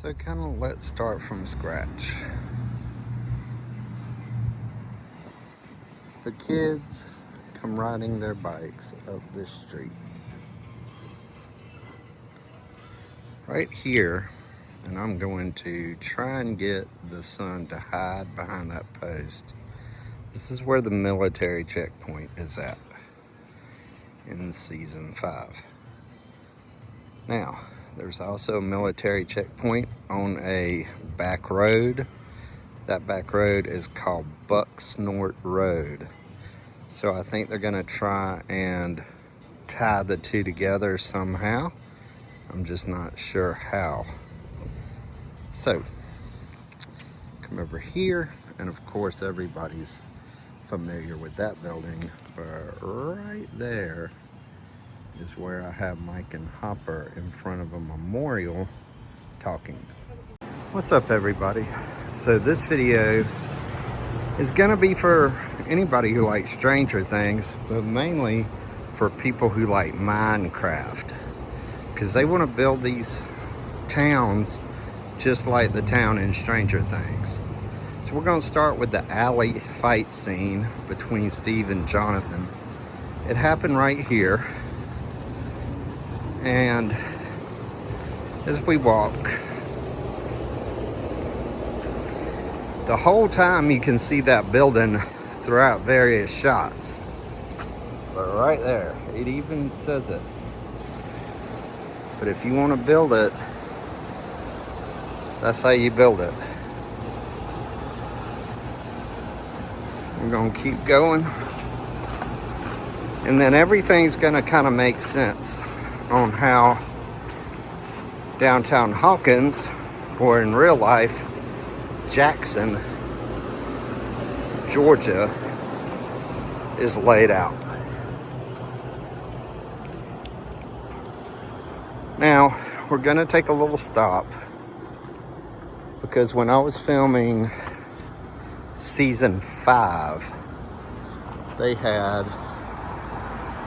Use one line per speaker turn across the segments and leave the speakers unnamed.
So kind of let's start from scratch. The kids come riding their bikes up this street. Right here, and I'm going to try and get the sun to hide behind that post. This is where the military checkpoint is at in season 5. Now, there's also a military checkpoint on a back road. That back road is called Bucksnort Road. So I think they're gonna try and tie the two together somehow. I'm just not sure how. So, come over here, and of course everybody's familiar with that building, but right there is where I have Mike and Hopper in front of a memorial talking. What's up, everybody? So this video is gonna be for anybody who likes Stranger Things, but mainly for people who like Minecraft, because they want to build these towns just like the town in Stranger Things. So we're gonna start with the alley fight scene between Steve and Jonathan. It happened right here. And as we walk, the whole time you can see that building throughout various shots. But right there, it even says it. But if you want to build it, that's how you build it. We're gonna keep going. And then everything's gonna kind of make sense on how downtown Hawkins, or in real life, Jackson, Georgia, is laid out. Now, we're gonna take a little stop because when I was filming season 5, they had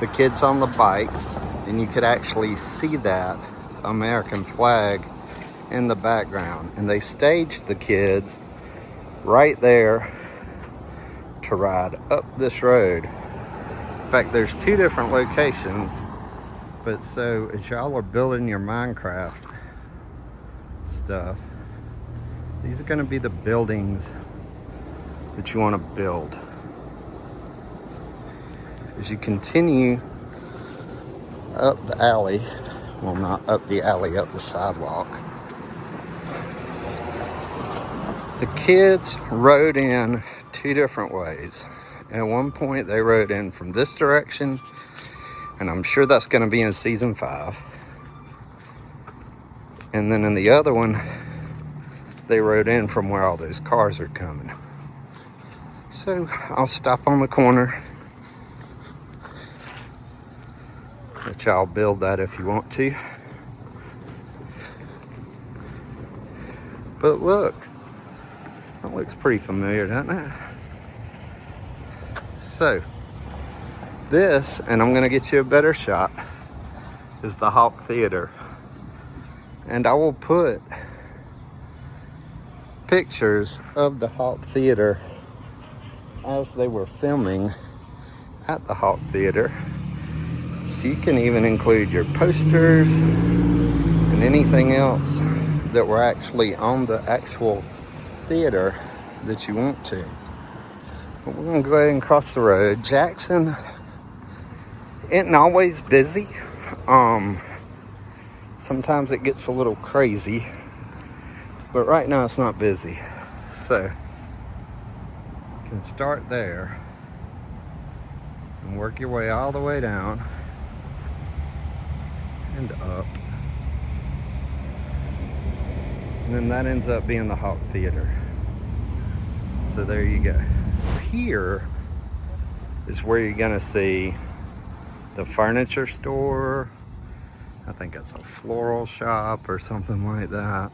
the kids on the bikes, and you could actually see that American flag in the background, and they staged the kids right there to ride up this road. In fact, there's 2 different locations, but so as y'all are building your Minecraft stuff, these are going to be the buildings that you want to build. As you continue up the alley, well, not up the alley, up the sidewalk, the kids rode in 2 different ways. At one point they rode in from this direction, and I'm sure that's going to be in season 5. And then in the other one, they rode in from where all those cars are coming. So I'll stop on the corner. Let y'all build that if you want to. But look, that looks pretty familiar, doesn't it? So this, and I'm gonna get you a better shot, is the Hawk Theater. And I will put pictures of the Hawk Theater as they were filming at the Hawk Theater. So you can even include your posters and anything else that were actually on the actual theater that you want to. But we're gonna go ahead and cross the road. Jackson isn't always busy. Sometimes it gets a little crazy, but right now it's not busy. So you can start there and work your way all the way down and up, and then that ends up being the Hawk Theater. So there you go. Here is where you're gonna see the furniture store. I think it's a floral shop or something like that.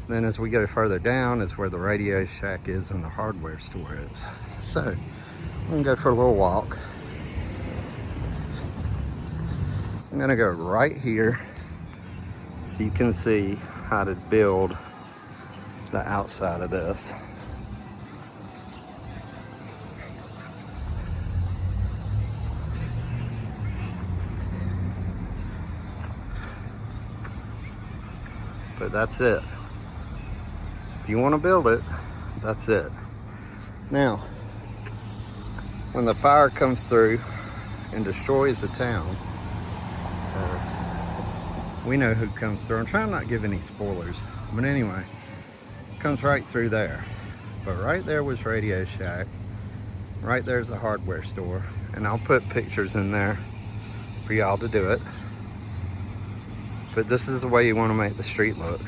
Then as we go further down is where the Radio Shack is and the hardware store is. So I'm gonna go for a little walk. I'm gonna go right here so you can see how to build the outside of this. But that's it. So if you want to build it, that's it. Now, when the fire comes through and destroys the town, we know who comes through. I'm trying not to give any spoilers, but anyway, it comes right through there. But right there was Radio Shack. Right there's the hardware store. And I'll put pictures in there for y'all to do it. But this is the way you want to make the street look.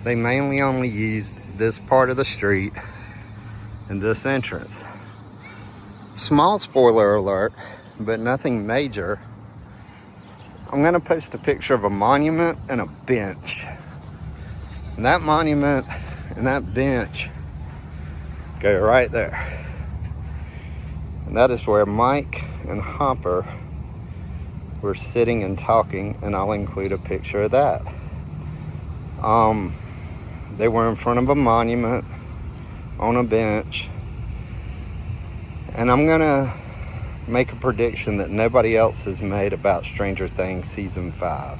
They mainly only used this part of the street and this entrance. Small spoiler alert, but nothing major. I'm gonna post a picture of a monument and a bench. And that monument and that bench go right there. And that is where Mike and Hopper were sitting and talking, and I'll include a picture of that. They were in front of a monument on a bench, and I'm gonna make a prediction that nobody else has made about Stranger Things season 5. I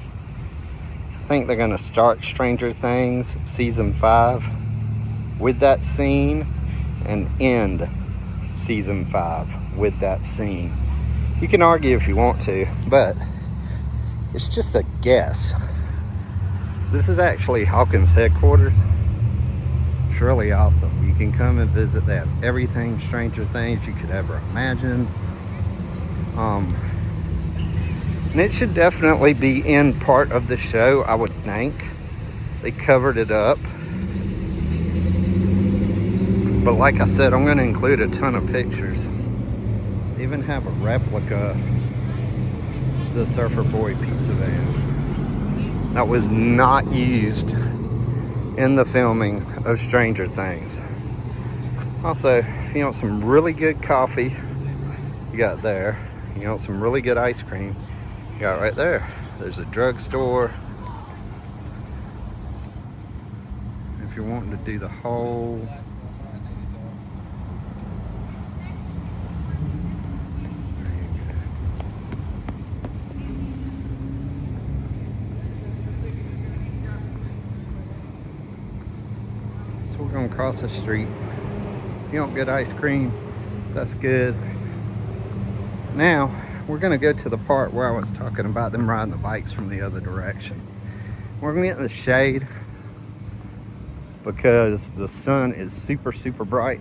think they're gonna start Stranger Things season 5 with that scene and end season 5 with that scene. You can argue if you want to, but it's just a guess. This is actually Hawkins headquarters. It's really awesome. You can come and visit. They have everything Stranger Things you could ever imagine. And it should definitely be in part of the show, I would think. They covered it up. But like I said, I'm going to include a ton of pictures. Even have a replica of the Surfer Boy pizza van that was not used in the filming of Stranger Things. Also, if you want some really good coffee, you got there. You want some really good ice cream, you got right there. There's a drugstore. If you're wanting to do the whole we're gonna cross the street. If you don't get ice cream, that's good. Now, we're gonna go to the part where I was talking about them riding the bikes from the other direction. We're gonna get in the shade because the sun is super, super bright.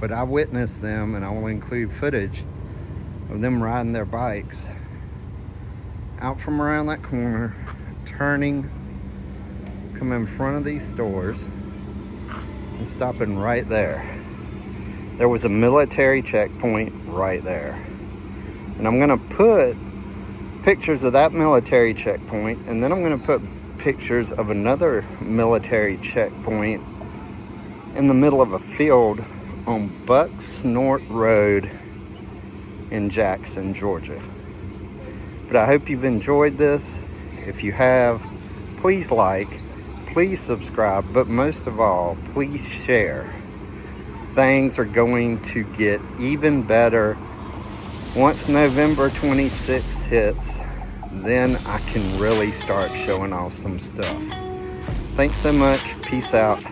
But I witnessed them, and I will include footage of them riding their bikes out from around that corner, turning, come in front of these stores and stopping right there. There was a military checkpoint right there. And I'm gonna put pictures of that military checkpoint, and then I'm gonna put pictures of another military checkpoint in the middle of a field on Buck Snort Road in Jackson, Georgia. But I hope you've enjoyed this. If you have, please like, please subscribe, but most of all, please share. Things are going to get even better once November 26th hits. Then I can really start showing off some stuff. Thanks so much. Peace out.